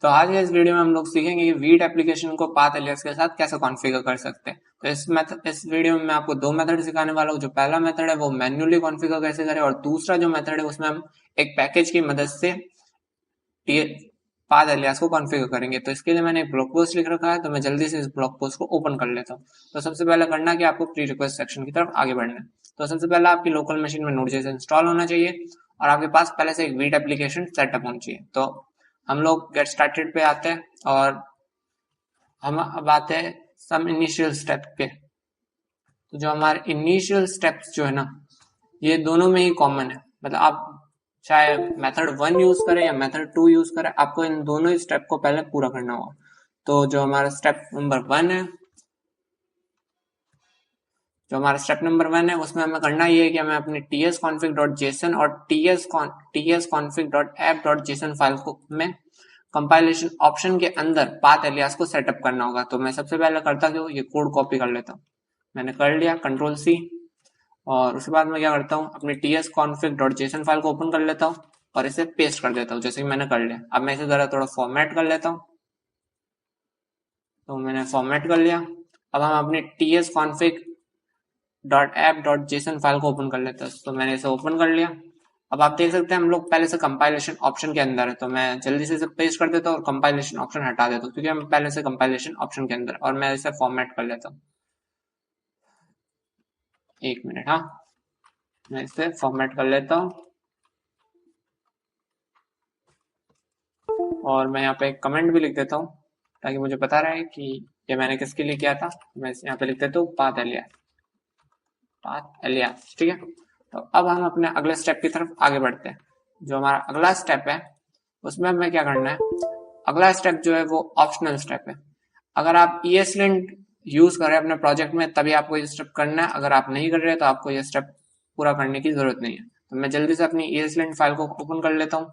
तो आज के इस वीडियो में हम लोग सीखेंगे कि वीट एप्लीकेशन को पाथ एलियास के साथ कैसे कॉन्फ़िगर कर सकते हैं। तो इस वीडियो में मैं आपको दो मेथड सिखाने वाला हूँ। जो पहला मेथड है वो मैन्युअली कॉन्फ़िगर कैसे करें, और दूसरा जो मेथड है उसमें हम एक पैकेज की मदद से पाथ एलियास को कॉन्फ़िगर करेंगे। तो इसके लिए मैंने एक ब्लॉग पोस्ट लिख रखा है, तो मैं जल्दी से इस ब्लॉग पोस्ट को ओपन कर लेता हूँ। तो सबसे पहले करना कि आपको प्री रिक्वेस्ट सेक्शन की तरफ आगे बढ़ना है। तो सबसे पहले आपकी लोकल मशीन में नोड.जेएस इंस्टॉल होना चाहिए और आपके पास पहले से एक वीट एप्लीकेशन सेटअप होनी चाहिए। तो हम लोग गेट स्टार्टेड पे आते हैं और हम अब आते हैं सम इनिशियल स्टेप पे। तो जो हमारे इनिशियल स्टेप्स जो है ना, ये दोनों में ही कॉमन है। मतलब आप चाहे मेथड 1 यूज करें या मेथड 2 यूज करें, आपको इन दोनों ही स्टेप को पहले पूरा करना होगा। तो जो हमारा स्टेप नंबर 1 है, उसमें हमें करना ये है कि हमें अपनी tsconfig.json और tsconfig.app.json फाइल को में कंपाइलेशन ऑप्शन के अंदर पाथ एलियास को सेटअप करना होगा। तो मैं सबसे पहले करता हूँ ये कोड कॉपी कर लेता हूँ। मैंने कर लिया, कंट्रोल सी, और उसके बाद मैं क्या करता हूँ, अपनी tsconfig.json फाइल को ओपन कर लेता हूँ और इसे पेस्ट कर देता हूँ, जैसे कि मैंने कर लिया। अब मैं इसे जरा थोड़ा फॉर्मेट कर लेता हूँ। तो मैंने फॉर्मेट कर लिया। अब हम अपनी tsconfig.app.json फाइल को ओपन कर लेते हैं। तो मैंने इसे ओपन कर लिया। अब आप देख सकते हैं हम लोग पहले से कंपाइलेशन ऑप्शन के अंदर है। तो मैं जल्दी से इसे पेस्ट कर देता हूँ और कंपाइलेशन ऑप्शन हटा देता हूँ, क्योंकि हम पहले से कंपाइलेशन ऑप्शन के अंदर, और मैं इसे फॉर्मेट कर लेता हूँ। एक मिनट, हाँ, मैं इसे फॉर्मेट कर लेता हूँ और मैं यहाँ पे एक कमेंट भी लिख देता हूँ ताकि मुझे पता रहे कि ये मैंने किसके लिए किया था। मैं यहाँ पे लिख देता हूँ पाथ एलियास, ठीक है। तो अब हम अपने अगले स्टेप की तरफ आगे बढ़ते हैं। जो हमारा अगला स्टेप है उसमें हमें क्या करना है, अगला स्टेप जो है वो ऑप्शनल स्टेप है। अगर आप ESLint यूज कर रहे हैं अपने प्रोजेक्ट में तभी आपको ये स्टेप करना है। अगर आप नहीं कर रहे तो आपको ये स्टेप पूरा करने की जरूरत नहीं है। तो मैं जल्दी से अपनी ESLint फाइल को ओपन कर लेता हूँ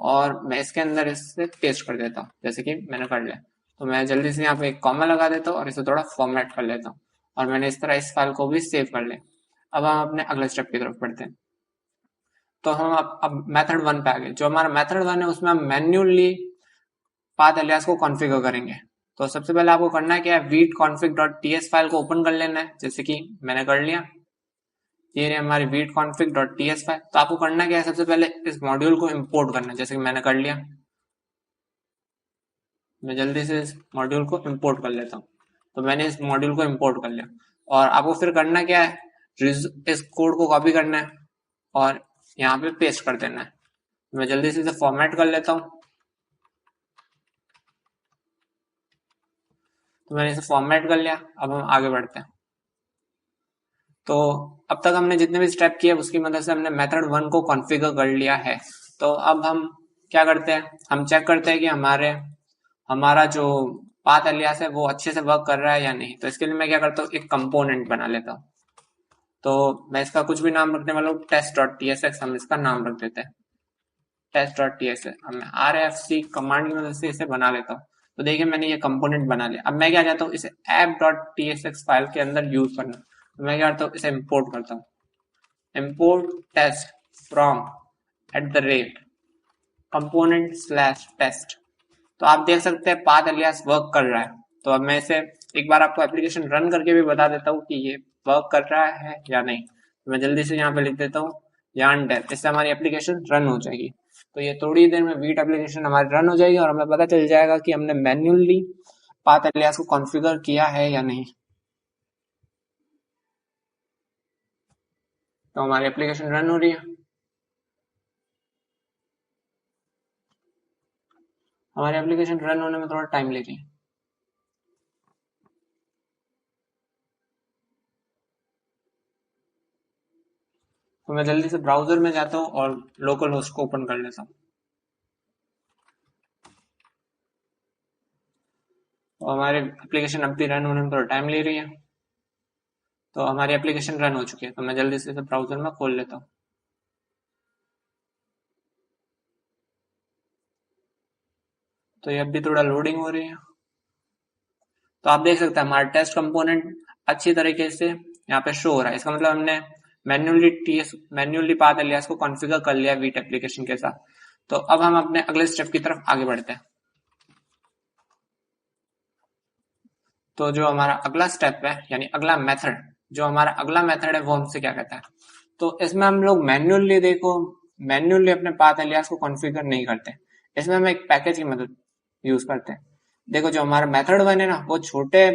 और मैं इसके अंदर इसे पेस्ट कर देता हूँ, जैसे कि मैंने कर लिया। तो मैं जल्दी से यहाँ पे एक कॉमा लगा देता हूँ और इसे थोड़ा फॉर्मेट कर लेता हूँ, और मैंने इस तरह इस फाइल को भी सेव कर लिया। अब हम अपने अगले स्टेप की तरफ बढ़ते हैं। तो हम अब मेथड 1 पे आ गए। जो हमारा मेथड 1 है उसमें हम मैन्युअली पाथ एलियास को कॉन्फ़िगर करेंगे। तो सबसे पहले आपको करना है क्या है, वीट config.ts फाइल को ओपन कर लेना है, जैसे कि मैंने कर लिया। ये रही हमारी वीट config.ts फाइल। तो आपको करना क्या है, सबसे पहले इस मॉड्यूल को इंपोर्ट करना है, जैसे कि मैंने कर लिया। मैं जल्दी से इस मॉड्यूल को इंपोर्ट कर लेता हूँ। तो मैंने इस मॉड्यूल को इंपोर्ट कर लिया, और आपको फिर करना क्या है, इस कोड को कॉपी करना है और यहाँ पे पेस्ट कर देना है। मैं जल्दी से इसे फॉर्मेट कर लेता हूँ। तो मैंने इसे फॉर्मेट कर लिया। अब हम आगे बढ़ते हैं। तो अब तक हमने जितने भी स्टेप किए उसकी मदद से हमने मेथड 1 को कॉन्फ़िगर कर लिया है। तो अब हम क्या करते हैं, हम चेक करते हैं कि हमारा जो पाथ एलियास है वो अच्छे से वर्क कर रहा है या नहीं। तो इसके लिए मैं क्या करता हूँ, एक कंपोनेंट बना लेता हूँ। तो मैं इसका कुछ भी नाम रखने वाला हूँ, test.tsx, हम इसका नाम रख देते हैं test.tsx। अब मैं rfc कमांड की मदद से इसे बना लेता हूँ। तो देखिए मैंने ये कंपोनेंट बना लिया। अब मैं क्या चाहता हूँ, इसे app.tsx फाइल के अंदर यूज करना। तो मैं क्या करता हूँ, इसे इंपोर्ट करता हूँ, import test from @component/test। तो आप देख सकते हैं पाथ एलियास वर्क कर रहा है। तो अब मैं इसे एक बार आपको एप्लीकेशन रन करके भी बता देता हूँ कि ये वर्क कर रहा है या नहीं। तो मैं जल्दी से यहाँ पे लिख देता हूँ yarn dev, इससे हमारी एप्लीकेशन रन हो जाएगी। तो ये थोड़ी देर में वीट एप्लीकेशन हमारी रन हो जाएगी और हमें पता चल जाएगा कि हमने मैन्युअली पाथ एलियास को कॉन्फ़िगर किया है या नहीं। तो हमारी एप्लीकेशन रन हो रही है। हमारी एप्लीकेशन रन होने में थोड़ा टाइम ले रही है। तो मैं जल्दी से ब्राउजर में जाता हूँ और लोकल होस्ट को ओपन कर लेता हूँ। तो हमारी एप्लीकेशन अब भी रन होने में थोड़ा टाइम ले रही है। तो हमारी एप्लीकेशन रन हो चुकी है। तो मैं जल्दी से इसे ब्राउजर में खोल लेता हूँ। तो ये अब भी थोड़ा लोडिंग हो रही है। तो आप देख सकते हैं हमारा टेस्ट कंपोनेंट अच्छी तरीके से यहाँ पे शो हो रहा है। इसका मतलब हमने मैन्युअली पाथ एलियास को कॉन्फ़िगर कर लिया वीट एप्लीकेशन के साथ। तो अब हम अपने अगले स्टेप की तरफ आगे बढ़ते हैं। तो जो हमारा अगला स्टेप है यानी अगला मेथड, जो हमारा अगला मेथड है वो हमसे क्या कहता है, तो इसमें हम लोग मैन्युअली अपने पाथ एलियास को कॉन्फ़िगर नहीं करते, इसमें हम एक पैकेज की मदद यूज करते हैं। देखो जो हमारा मेथड वन है ना वो छोटे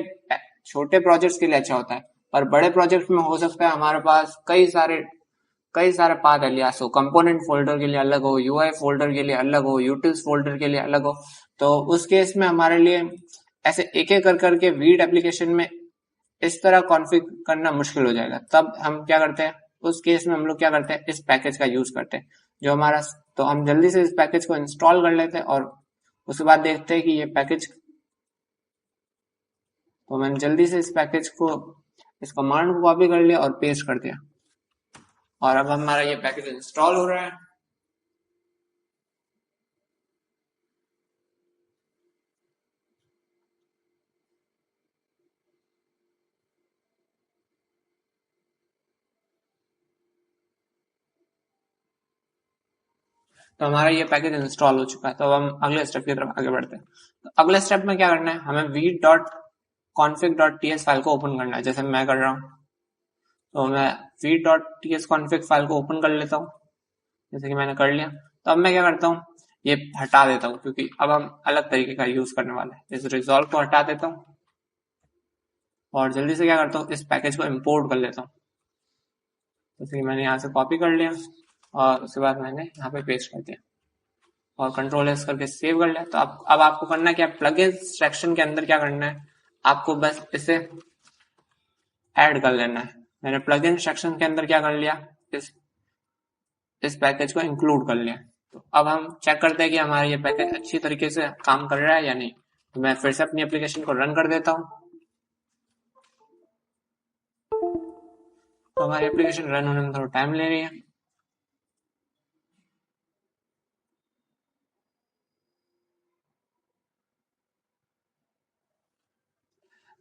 प्रोजेक्ट्स के लिए अच्छा होता है, पर बड़े प्रोजेक्ट्स में हो सकता है हमारे पास कई सारे पाथ एलियास हो, कंपोनेंट फोल्डर के लिए अलग हो, यूआई फोल्डर के लिए अलग हो, यूटिल्स फोल्डर के लिए अलग हो। तो उस केस में हमारे लिए ऐसे एक एक करके वीड एप्लीकेशन में इस तरह कॉन्फ़िग करना मुश्किल हो जाएगा। तब हम क्या करते हैं, उस केस में हम लोग क्या करते हैं, इस पैकेज का यूज करते हैं जो हमारा, तो हम जल्दी से इस पैकेज को इंस्टॉल कर लेते हैं और उसके बाद देखते हैं कि ये पैकेज, तो मैंने जल्दी से इस पैकेज को, इस कमांड को कॉपी कर लिया और पेस्ट कर दिया, और अब हमारा ये पैकेज इंस्टॉल हो रहा है। तो हमारा ये पैकेज इंस्टॉल हो चुका है, तो अब हम अगले स्टेप की तरफ आगे बढ़ते हैं। तो अगले स्टेप में क्या करना है, हमें v.config.ts फाइल को ओपन करना है, जैसे मैं कर रहा हूँ। तो मैं v.ts config फाइल को ओपन कर लेता हूँ, जैसे कि मैंने कर लिया। तो अब मैं क्या करता हूँ, ये हटा देता हूँ क्योंकि अब हम अलग तरीके का यूज करने वाले हैं। इस रिजॉल्व को हटा देता हूँ और जल्दी से क्या करता हूँ, इस पैकेज को इम्पोर्ट कर लेता हूँ। जैसे कि मैंने यहाँ से कॉपी कर लिया और उसके बाद मैंने यहाँ पे पेस्ट कर दिया और कंट्रोल एस करके सेव कर लिया। तो अब आपको करना क्या, प्लगइन सेक्शन के अंदर क्या करना है, आपको बस इसे ऐड कर लेना है। मैंने प्लगइन सेक्शन के अंदर क्या कर लिया, इस पैकेज को इंक्लूड कर लिया। तो अब हम चेक करते हैं कि हमारा ये पैकेज अच्छी तरीके से काम कर रहा है या नहीं। तो मैं फिर से अपनी एप्लीकेशन को रन कर देता हूँ। तो हमारी एप्लीकेशन रन होने में थोड़ा टाइम ले रही है।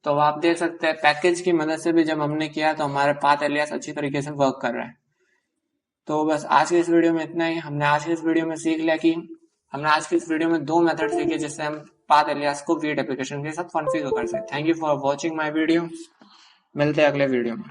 तो आप देख सकते हैं पैकेज की मदद से भी जब हमने किया तो हमारे पाथ एलियास अच्छी तरीके से वर्क कर रहा है। तो बस आज की इस वीडियो में इतना ही। हमने आज की इस वीडियो में सीख लिया कि हमने आज की इस वीडियो में 2 मेथड सीखे जिससे हम पाथ एलियास को वीड एप्लीकेशन के साथ कॉन्फ़िगर कर सकते हैं। Thank you for watching my video. मिलते हैं अगले वीडियो में।